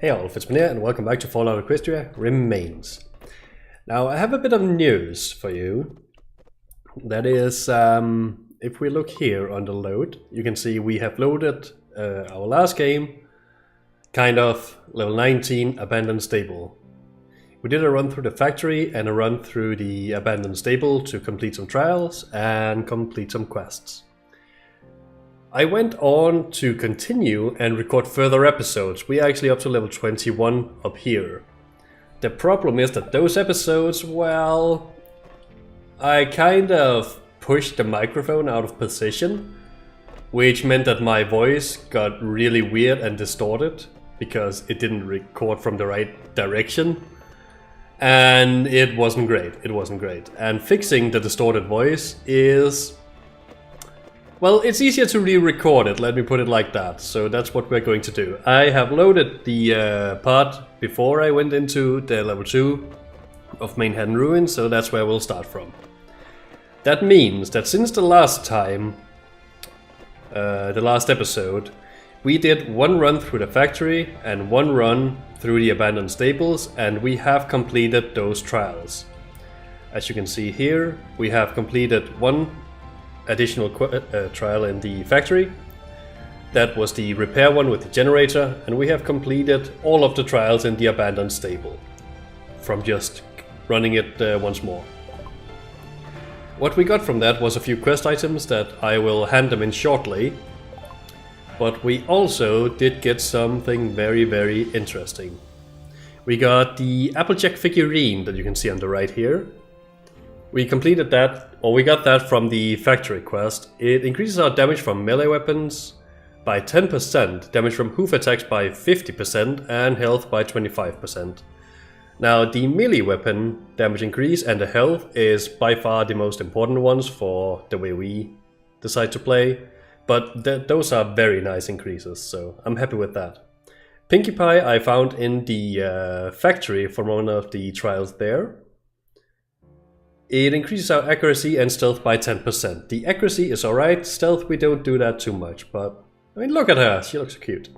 Hey all, Fizzban here, and welcome back to Fallout Equestria Remains. Now, I have a bit of news for you. That is, if we look here on the load, you can see we have loaded our last game, kind of level 19 abandoned stable. We did a run through the factory and a run through the abandoned stable to complete some trials and complete some quests. I went on to continue and record further episodes. We are actually up to level 21 up here. The problem is that those episodes, well, I kind of pushed the microphone out of position, which meant that my voice got really weird and distorted because it didn't record from the right direction. And it wasn't great. And fixing the distorted voice is... well, it's easier to re-record it, let me put it like that. So that's what we're going to do. I have loaded the part before I went into the level 2 of Manehattan Ruins, so that's where we'll start from. That means that since the last time, the last episode, we did one run through the factory and one run through the abandoned stables, and we have completed those trials. As you can see here, we have completed one additional trial in the factory. That was the repair one with the generator, and we have completed all of the trials in the abandoned stable from just running it once more. What we got from that was a few quest items that I will hand them in shortly, but we also did get something very, very interesting. We got the Applejack figurine that you can see on the right here. We completed that, or we got that from the factory quest. It increases our damage from melee weapons by 10%, damage from hoof attacks by 50%, and health by 25%. Now, the melee weapon damage increase and the health is by far the most important ones for the way we decide to play, but those are very nice increases, so I'm happy with that. Pinkie Pie I found in the factory from one of the trials there. It increases our accuracy and stealth by 10%. The accuracy is alright, stealth we don't do that too much, but I mean, look at her, she looks so cute.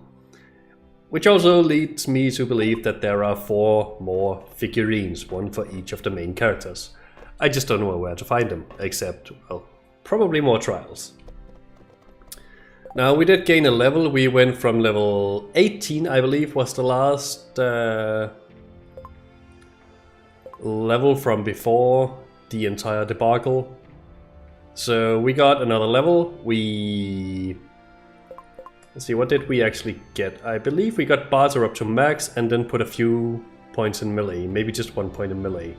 Which also leads me to believe that there are 4 more figurines, one for each of the main characters. I just don't know where to find them, except, well, probably more trials. Now, we did gain a level. We went from level 18, I believe, was the last level from before the entire debacle. So we got another level. Let's see, what did we actually get? I believe we got barter up to max and then put a few points in melee, maybe just 1 point in melee.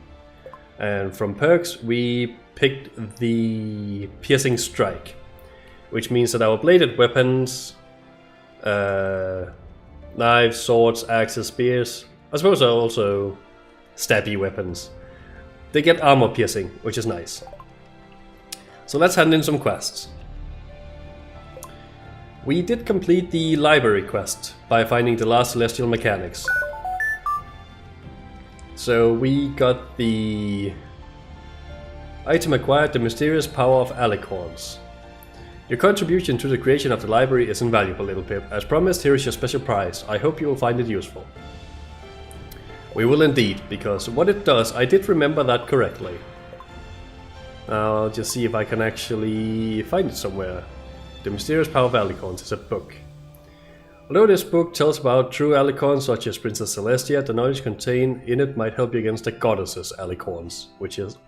And from perks, we picked the piercing strike, which means that our bladed weapons, knives, swords, axes, spears, I suppose are also stabby weapons, they get armor piercing, which is nice. So let's hand in some quests. We did complete the library quest by finding the last celestial mechanics. So we got the item acquired, the mysterious power of alicorns. Your contribution to the creation of the library is invaluable, Little Pip. As promised, here is your special prize. I hope you will find it useful. We will indeed, because what it does, I did remember that correctly. I'll just see if I can actually find it somewhere. The Mysterious Power of Alicorns is a book. Although this book tells about true alicorns such as Princess Celestia, the knowledge contained in it might help you against the goddesses' alicorns, which is...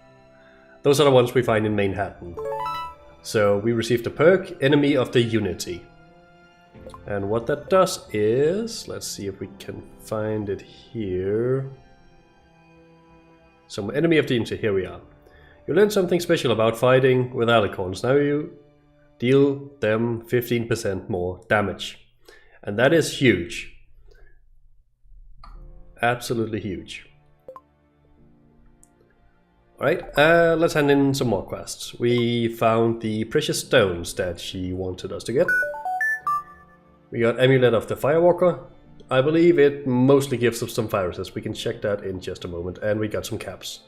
those are the ones we find in Manehattan. So we received the perk, Enemy of the Unity. And what that does is, let's see if we can find it here. So Enemy of the Unity, here we are. You learned something special about fighting with alicorns. Now you deal them 15% more damage. And that is huge. Absolutely huge. Alright, let's hand in some more quests. We found the precious stones that she wanted us to get. We got Amulet of the Firewalker. I believe it mostly gives us some viruses. We can check that in just a moment. And we got some caps.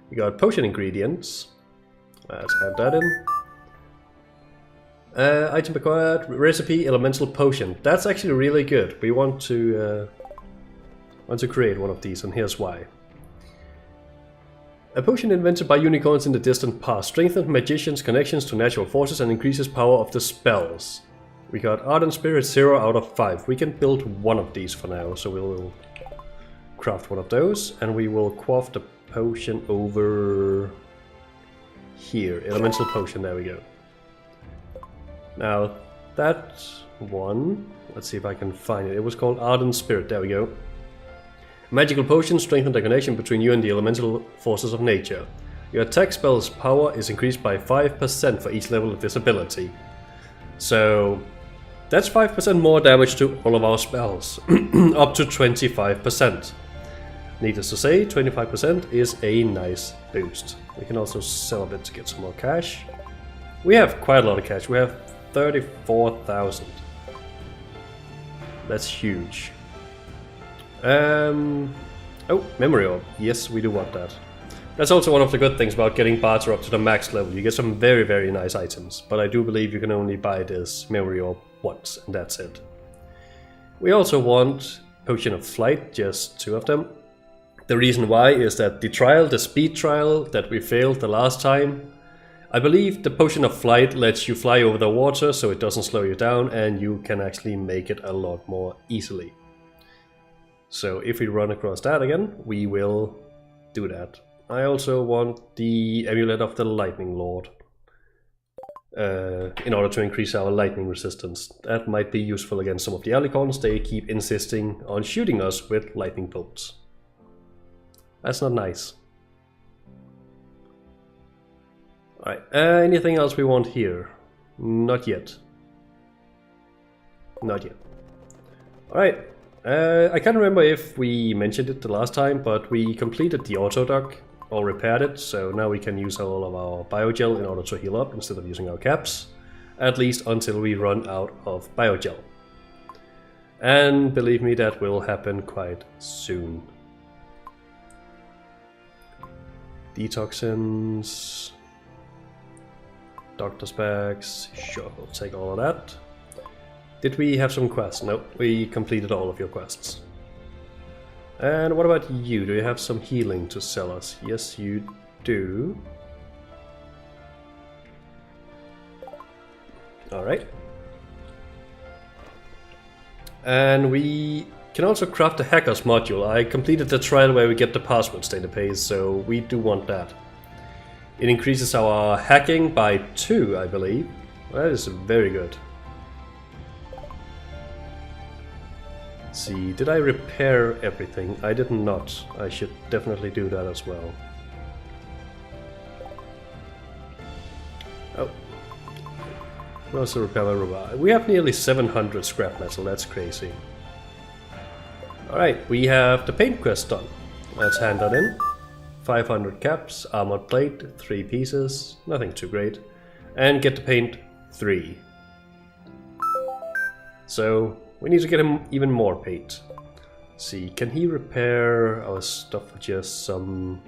We got potion ingredients. Let's add that in. Item acquired, recipe, elemental potion. That's actually really good. We want to want to create one of these, and here's why. A potion invented by unicorns in the distant past strengthens magicians' connections to natural forces and increases power of the spells. We got Ardent Spirit 0 out of 5. We can build one of these for now, so we'll craft one of those, and we will quaff the potion over here. Elemental potion, there we go. Now that one, let's see if I can find it. It was called Ardent Spirit, there we go. Magical potions strengthen the connection between you and the elemental forces of nature. Your attack spell's power is increased by 5% for each level of this ability. So that's 5% more damage to all of our spells, up to 25%. Needless to say, 25% is a nice boost. We can also sell a bit to get some more cash. We have quite a lot of cash, we have 34,000. That's huge. Oh, memory orb. Yes, we do want that. That's also one of the good things about getting barter up to the max level. You get some very, very nice items, but I do believe you can only buy this memory orb once, and that's it. We also want Potion of Flight, just 2 of them. The reason why is that the speed trial that we failed the last time, I believe the Potion of Flight lets you fly over the water so it doesn't slow you down, and you can actually make it a lot more easily. So if we run across that again, we will do that. I also want the Amulet of the Lightning Lord in order to increase our lightning resistance. That might be useful against some of the Alicorns. They keep insisting on shooting us with lightning bolts. That's not nice. Alright, anything else we want here? Not yet. Not yet. Alright. I can't remember if we mentioned it the last time, but we completed the auto dock, or repaired it, so now we can use all of our biogel in order to heal up instead of using our caps, at least until we run out of biogel. And believe me, that will happen quite soon. Detoxins, doctor's bags, sure, we'll take all of that. Did we have some quests? Nope, we completed all of your quests. And what about you? Do you have some healing to sell us? Yes, you do. Alright. And we can also craft the Hackers module. I completed the trial where we get the passwords database, so we do want that. It increases our hacking by 2, I believe. That is very good. See, did I repair everything? I did not. I should definitely do that as well. Oh. What else to repair my robot? We have nearly 700 scrap metal, that's crazy. Alright, we have the paint quest done. Let's hand that in. 500 caps, armored plate, 3 pieces, nothing too great. And get the paint 3. So we need to get him even more paint. Let's see, can he repair our stuff with just some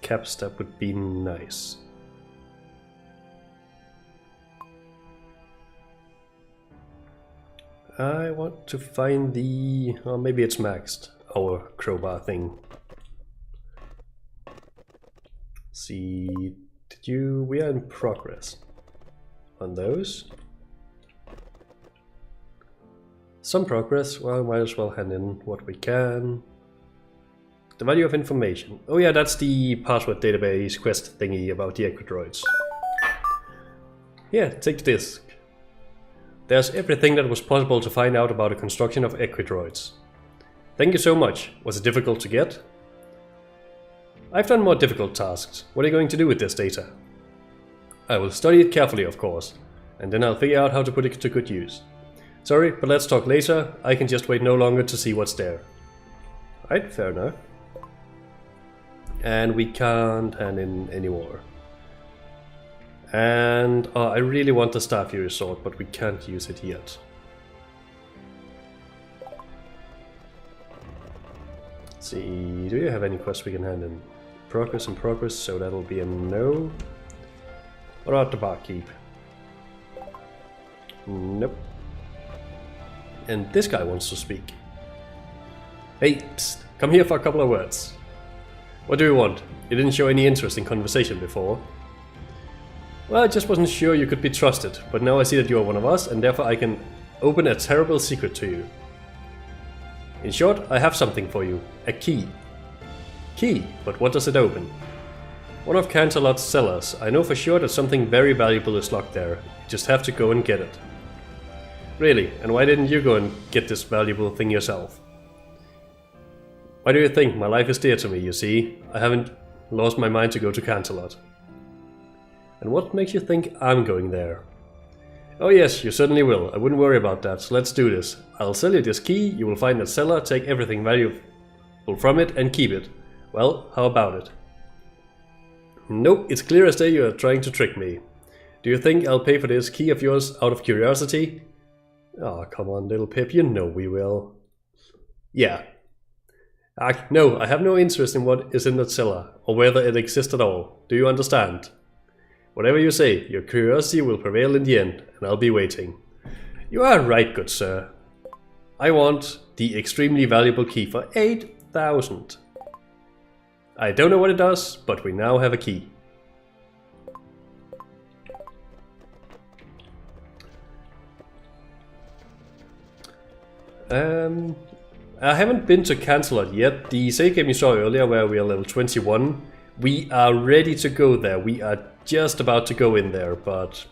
caps? That would be nice. I want to find the... oh, maybe it's maxed, our crowbar thing. Let's see, did you... we are in progress on those. Some progress, well, might as well hand in what we can. The value of information. Oh yeah, that's the password database quest thingy about the Equidroids. Yeah, take the disc. There's everything that was possible to find out about the construction of Equidroids. Thank you so much. Was it difficult to get? I've done more difficult tasks. What are you going to do with this data? I will study it carefully, of course, and then I'll figure out how to put it to good use. Sorry, but let's talk later. I can just wait no longer to see what's there. Right, fair enough. And we can't hand in any more. And I really want the Star Fury sword, but we can't use it yet. Let's see, do you have any quests we can hand in? Progress in progress, so that'll be a no. What about the barkeep? Nope. And this guy wants to speak. Hey, psst, come here for a couple of words. What do you want? You didn't show any interest in conversation before. Well, I just wasn't sure you could be trusted, but now I see that you are one of us, and therefore I can open a terrible secret to you. In short, I have something for you. A key. Key, but what does it open? One of Canterlot's cellars. I know for sure that something very valuable is locked there. You just have to go and get it. Really? And why didn't you go and get this valuable thing yourself? Why do you think? My life is dear to me, you see. I haven't lost my mind to go to Canterlot. And what makes you think I'm going there? Oh yes, you certainly will. I wouldn't worry about that, so let's do this. I'll sell you this key, you will find that cellar, take everything valuable from it and keep it. Well, how about it? Nope, it's clear as day you are trying to trick me. Do you think I'll pay for this key of yours out of curiosity? Oh, come on, little Pip, you know we will. Yeah. No, I have no interest in what is in that cellar, or whether it exists at all. Do you understand? Whatever you say, your curiosity will prevail in the end, and I'll be waiting. You are right, good sir. I want the extremely valuable key for 8,000. I don't know what it does, but we now have a key. I haven't been to Canterlot yet. The save game you saw earlier where we are level 21, we are ready to go there. We are just about to go in there, but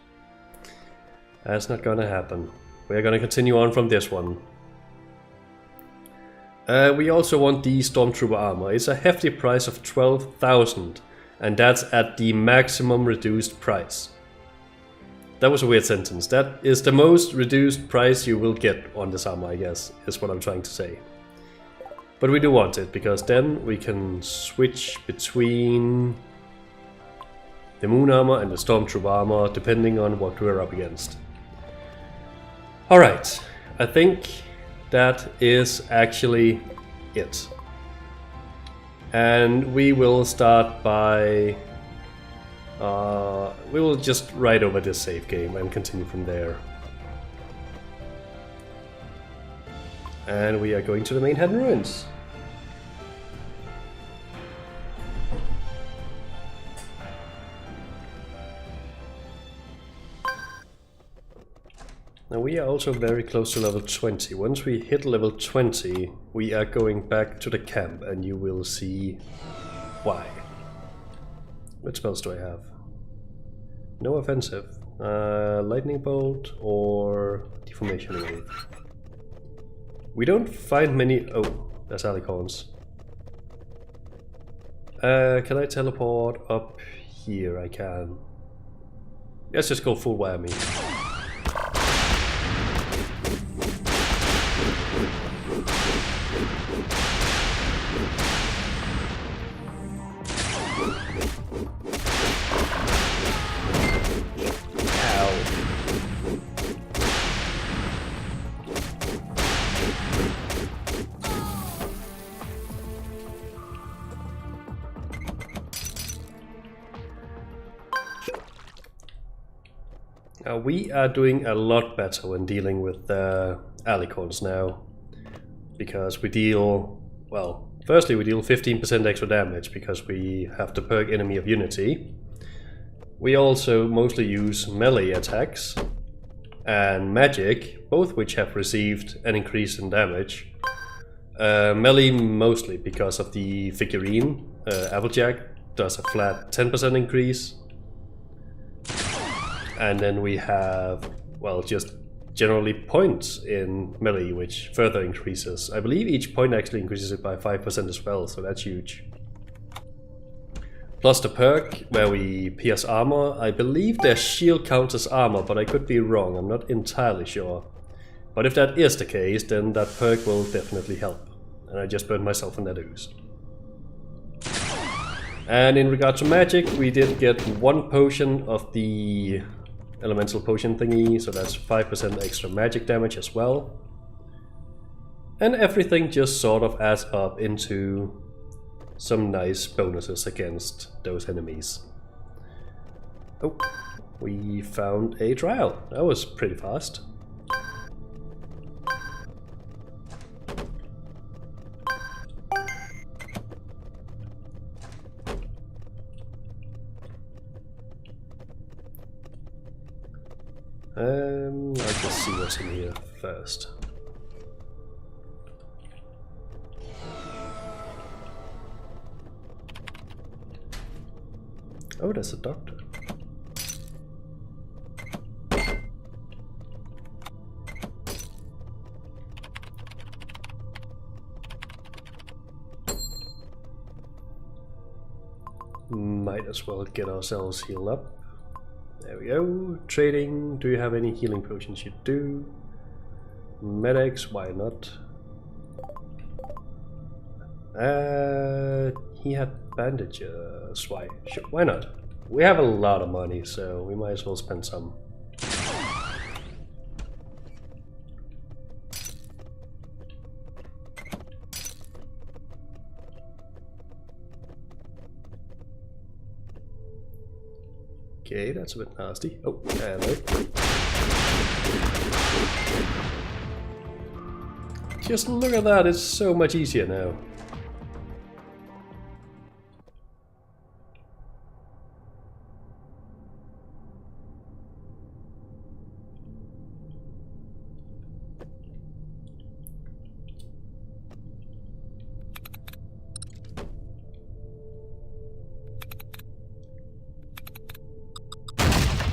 that's not gonna happen. We're gonna continue on from this one. We also want the Stormtrooper armor. It's a hefty price of 12,000, and that's at the maximum reduced price. That was a weird sentence. That is the most reduced price you will get on this armor, I guess, is what I'm trying to say. But we do want it, because then we can switch between the Moon armor and the Stormtrooper armor, depending on what we're up against. Alright, I think that is actually it. And we will start by... we will just write over this save game and continue from there. And we are going to the Manehattan Ruins. Now we are also very close to level 20. Once we hit level 20, we are going back to the camp and you will see why. What spells do I have? No offensive. Lightning Bolt or Deformation Wave. We don't find many... Oh, there's alicorns. Can I teleport up here? I can. Let's just go full whammy. We are doing a lot better when dealing with alicorns now, because we deal, well, firstly we deal 15% extra damage because we have the perk Enemy of Unity. We also mostly use melee attacks and magic, both which have received an increase in damage. Melee mostly because of the figurine. Applejack does a flat 10% increase. And then we have, well, just generally points in melee, which further increases. I believe each point actually increases it by 5% as well, so that's huge. Plus the perk, where we pierce armor. I believe their shield counts as armor, but I could be wrong, I'm not entirely sure. But if that is the case, then that perk will definitely help. And I just burned myself in that ooze. And in regard to magic, we did get one potion of the elemental potion thingy, so that's 5% extra magic damage as well. And everything just sort of adds up into some nice bonuses against those enemies. Oh, we found a trial. That was pretty fast. I'll just see what's in here first. Oh, there's a doctor. Might as well get ourselves healed up. There we go. Trading. Do you have any healing potions? You do. Medics, why not? He had bandages. Why? Sure, why not? We have a lot of money, so we might as well spend some. Okay, that's a bit nasty. Oh, hello. Just look at that, it's so much easier now.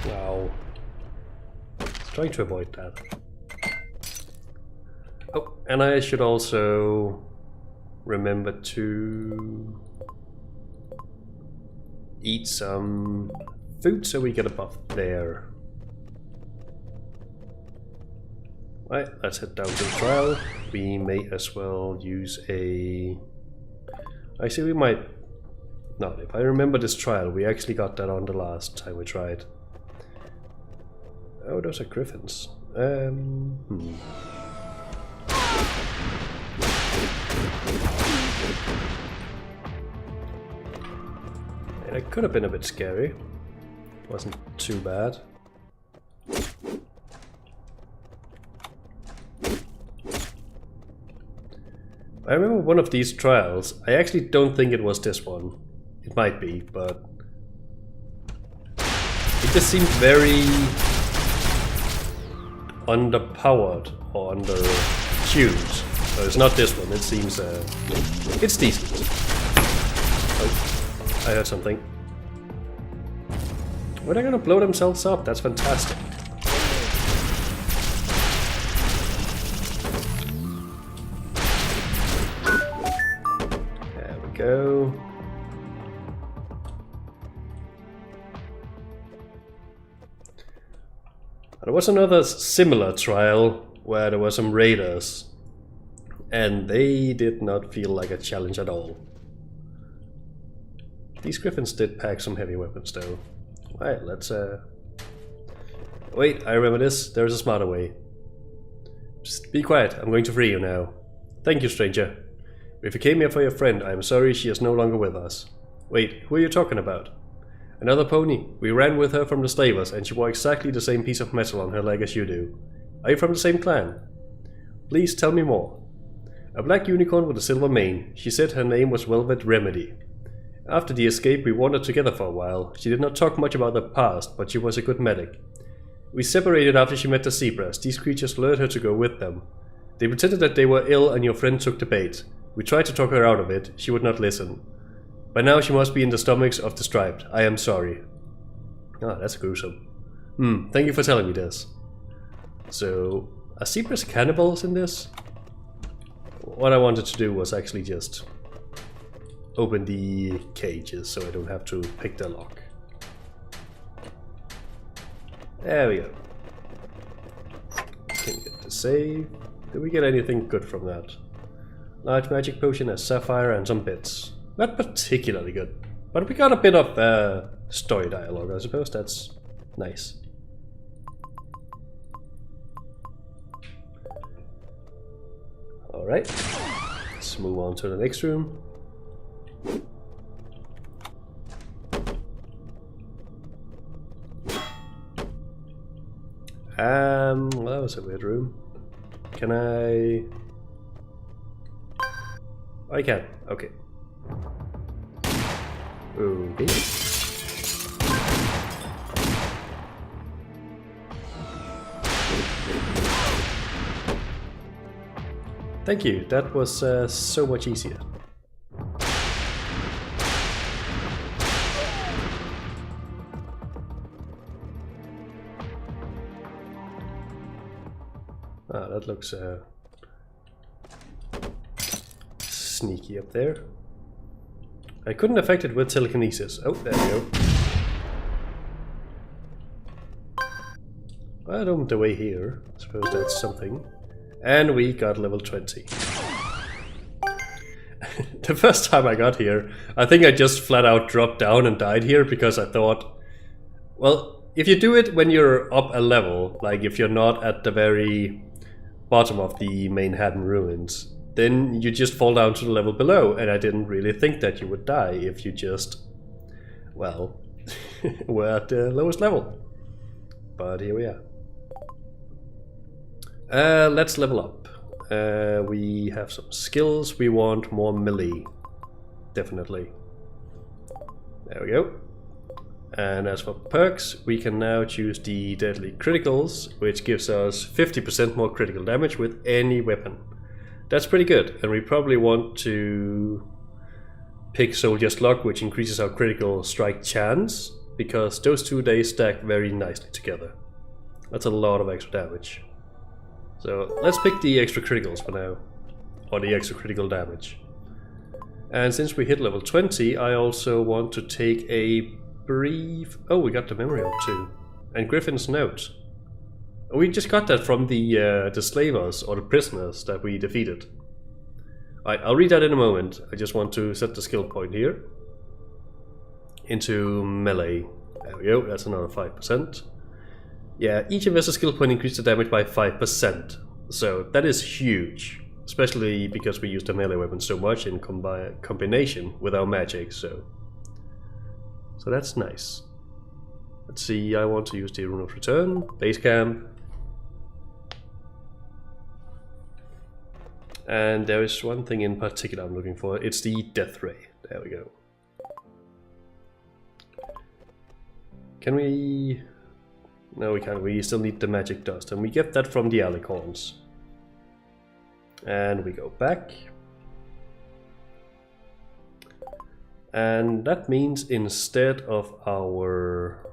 Wow. Trying to avoid that. Oh, and I should also remember to eat some food so we get a buff there. Right, let's head down to the trial. We may as well use a... Actually, we might... No, if I remember this trial, we actually got that on the last time we tried. Oh, those are griffins. And it could have been a bit scary. Wasn't too bad. I remember one of these trials. I actually don't think it was this one. It might be, but it just seemed very underpowered or undertuned. So it's not this one. It seems it's decent. Oh, I heard something. Well, they're gonna blow themselves up. That's fantastic. There we go. There was another similar trial where there were some raiders, and they did not feel like a challenge at all. These griffins did pack some heavy weapons though. Alright, let's wait, I remember this. There's a smarter way. Just be quiet, I'm going to free you now. Thank you, stranger. If you came here for your friend, I am sorry she is no longer with us. Wait, who are you talking about? Another pony. We ran with her from the stables, and she wore exactly the same piece of metal on her leg as you do. Are you from the same clan? Please tell me more. A black unicorn with a silver mane. She said her name was Velvet Remedy. After the escape, we wandered together for a while. She did not talk much about her past, but she was a good medic. We separated after she met the zebras. These creatures lured her to go with them. They pretended that they were ill, and your friend took the bait. We tried to talk her out of it. She would not listen. By now she must be in the stomachs of the striped. I am sorry. Ah, that's gruesome. Thank you for telling me this. So, are zebras cannibals in this? What I wanted to do was actually just open the cages so I don't have to pick the lock. There we go. Can get the save. Did we get anything good from that? Large magic potion, a sapphire, and some bits. Not particularly good, but we got a bit of story dialogue, I suppose. That's nice. Alright, let's move on to the next room. Well, that was a weird room. Can I... I can, okay. Okay. Thank you, that was so much easier. Ah, that looks sneaky up there. I couldn't affect it with telekinesis. Oh, there we go. I opened the way here. I suppose that's something. And we got level 20. The first time I got here, I think I just flat out dropped down and died here because I thought, well, if you do it when you're up a level, like if you're not at the very bottom of the Manehattan Ruins, then you just fall down to the level below, and I didn't really think that you would die if you just, well, were at the lowest level. But here we are. Let's level up. We have some skills. We want more melee. Definitely. There we go. And as for perks, we can now choose the deadly criticals, which gives us 50% more critical damage with any weapon. That's pretty good, and we probably want to pick Soldier's Luck, which increases our critical strike chance, because those two they stack very nicely together. That's a lot of extra damage. So let's pick the extra criticals for now, or the extra critical damage. And since we hit level 20, I also want to take a brief... Oh, we got the memory up too. And Griffin's note. We just got that from the slavers, or the prisoners that we defeated. Alright, I'll read that in a moment. I just want to set the skill point here. Into melee. There we go, that's another 5%. Yeah, each investor skill point increased the damage by 5%. So that is huge. Especially because we use the melee weapon so much in combination with our magic, so that's nice. Let's see, I want to use the Rune of Return, base camp. And there is one thing in particular I'm looking for, it's the Death Ray. There we go. Can we... No, we can't, we still need the magic dust, and we get that from the alicorns. And we go back. And that means instead of our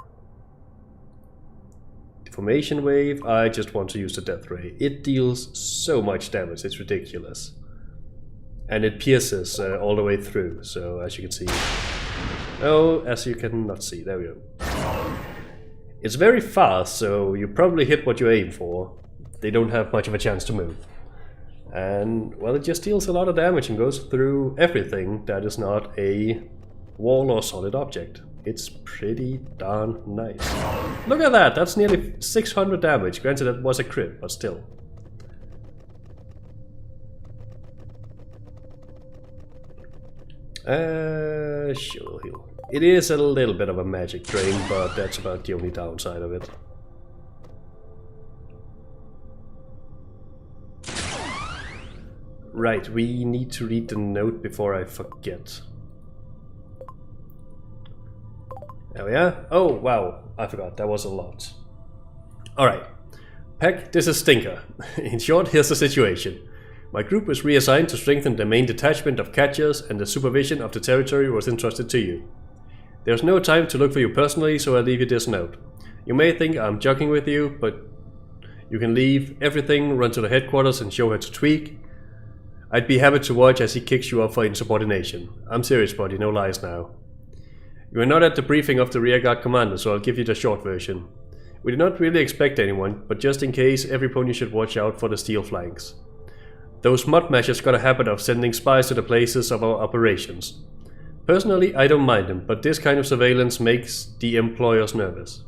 deformation wave, I just want to use the Death Ray. It deals so much damage, it's ridiculous. And it pierces all the way through, so as you can see. Oh, as you cannot see, there we go. It's very fast, so you probably hit what you aim for. They don't have much of a chance to move. And, well, it just deals a lot of damage and goes through everything that is not a wall or solid object. It's pretty darn nice. Look at that! That's nearly 600 damage. Granted, that was a crit, but still. Sure, heal. It is a little bit of a magic drain, but that's about the only downside of it. Right, we need to read the note before I forget. There we are. Oh, wow, I forgot, that was a lot. Alright. Peck, this is Stinker. In short, here's the situation. My group was reassigned to strengthen the main detachment of catchers, and the supervision of the territory was entrusted to you. There's no time to look for you personally, so I'll leave you this note. You may think I'm joking with you, but you can leave everything, run to the headquarters and show her to Tweak. I'd be happy to watch as he kicks you off for insubordination. I'm serious, buddy, no lies now. You were not at the briefing of the rearguard commander, so I'll give you the short version. We did not really expect anyone, but just in case, every pony should watch out for the steel flanks. Those mud mashers got a habit of sending spies to the places of our operations. Personally, I don't mind them, but this kind of surveillance makes the employers nervous.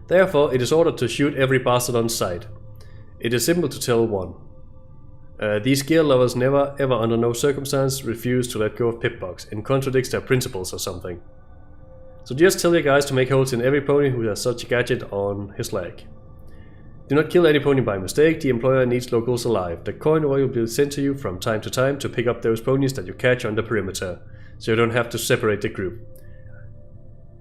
Therefore, it is ordered to shoot every bastard on sight. It is simple to tell one. These gear lovers never, ever, under no circumstance, refuse to let go of Pipbox and contradicts their principles or something. So just tell your guys to make holes in every pony who has such a gadget on his leg. Do not kill any pony by mistake, the employer needs locals alive. The coin oil will be sent to you from time to time to pick up those ponies that you catch on the perimeter, so you don't have to separate the group.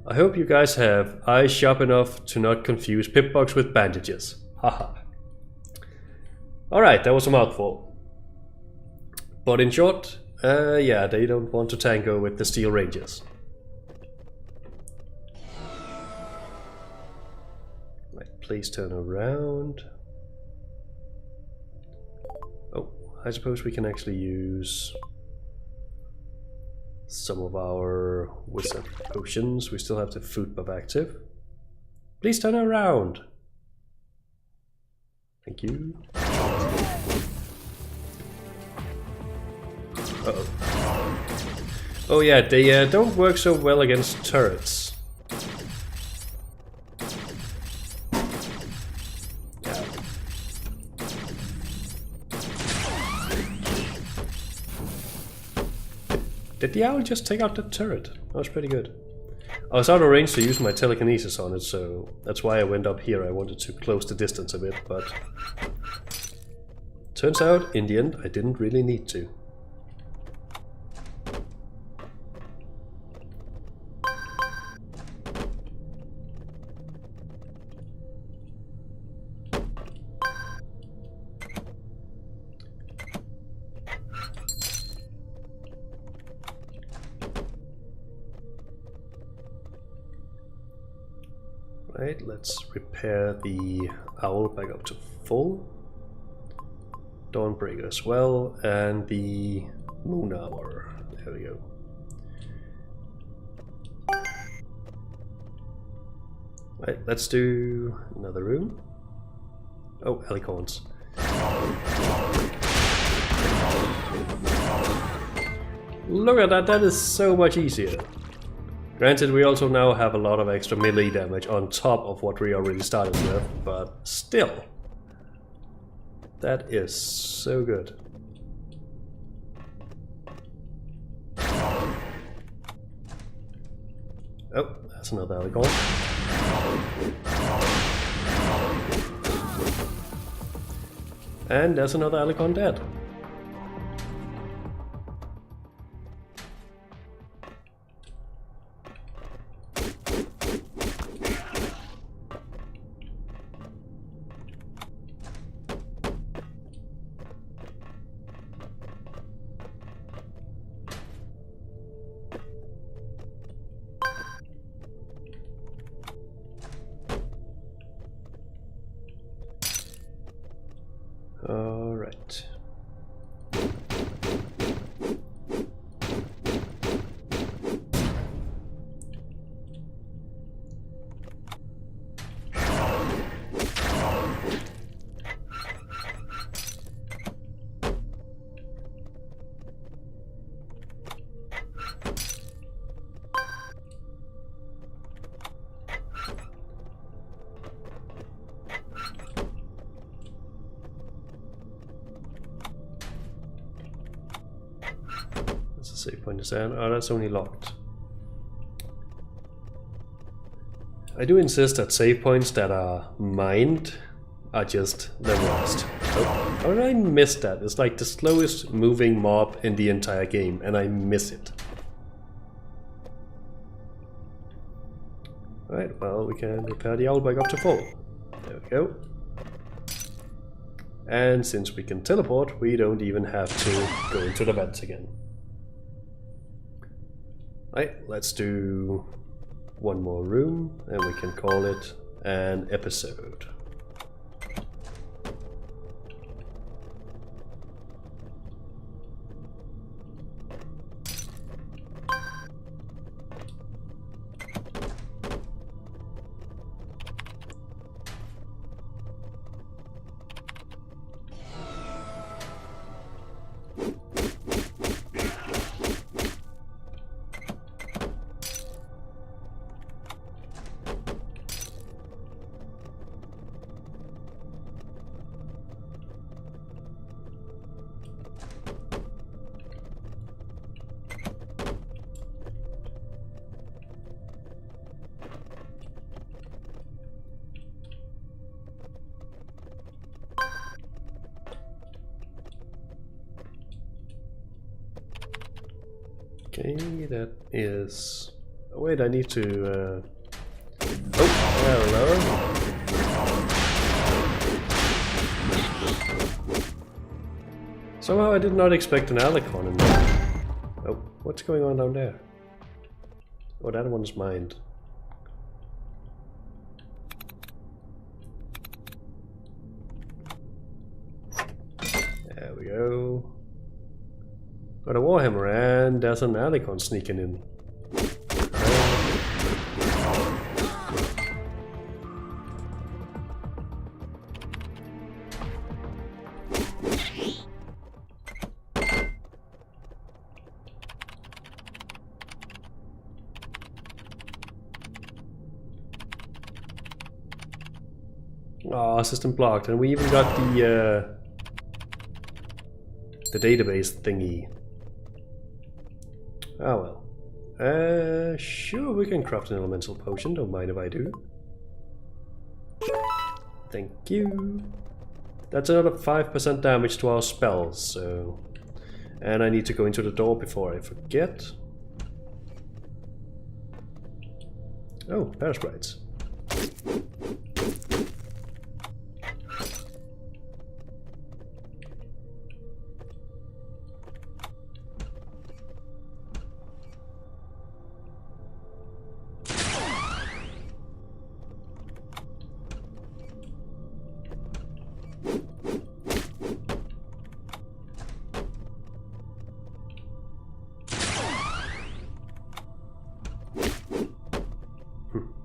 I hope you guys have eyes sharp enough to not confuse Pipbox with bandages. Haha. Alright, that was a mouthful. But in short, yeah, they don't want to tango with the Steel Rangers. Right, please turn around. Oh, I suppose we can actually use some of our wizard potions. We still have the food buff active. Please turn around. Thank you. Uh-oh. Oh yeah, they don't work so well against turrets. Yeah. Did the owl just take out the turret? That was pretty good. I was out of range to use my telekinesis on it, so that's why I went up here. I wanted to close the distance a bit, but turns out, in the end, I didn't really need to. Right, let's repair the owl back up to full. Dawnbreaker as well, and the moon armor. There we go. Right, let's do another room. Oh, alicorns. Look at that, that is so much easier. Granted, we also now have a lot of extra melee damage on top of what we already started with, but still. That is so good. Oh, that's another alicorn. And there's another alicorn dead. All right. Save point is there. Oh, that's only locked. I do insist that save points that are mined are just the worst. Oh, how did I miss that? It's like the slowest moving mob in the entire game, and I miss it. Alright, well, we can repair the owl back up to full. There we go. And since we can teleport, we don't even have to go into the vents again. Right, let's do one more room, and we can call it an episode. Okay, that is... Oh, wait, I need to... Oh, hello. Somehow I did not expect an Alicon in there. Oh, what's going on down there? Oh, that one's mined. There we go. Got a Warhammer and there's an Alicon sneaking in. Oh, system blocked, and we even got the database thingy. Oh well. Sure, we can craft an elemental potion, don't mind if I do. Thank you. That's another 5% damage to our spells, so... And I need to go into the door before I forget. Oh, parasprites.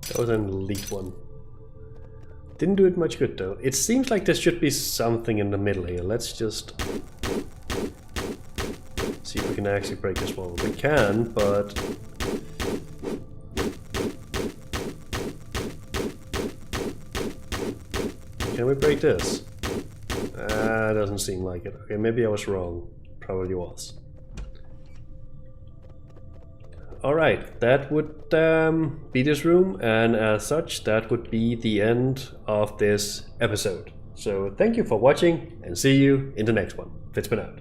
That was an elite one. Didn't do it much good though. It seems like there should be something in the middle here. Let's just see if we can actually break this wall. We can, but... Can we break this? Doesn't seem like it. Okay, maybe I was wrong. Probably was. Alright, that would be this room, and as such, that would be the end of this episode. So thank you for watching, and see you in the next one. Fizzban out.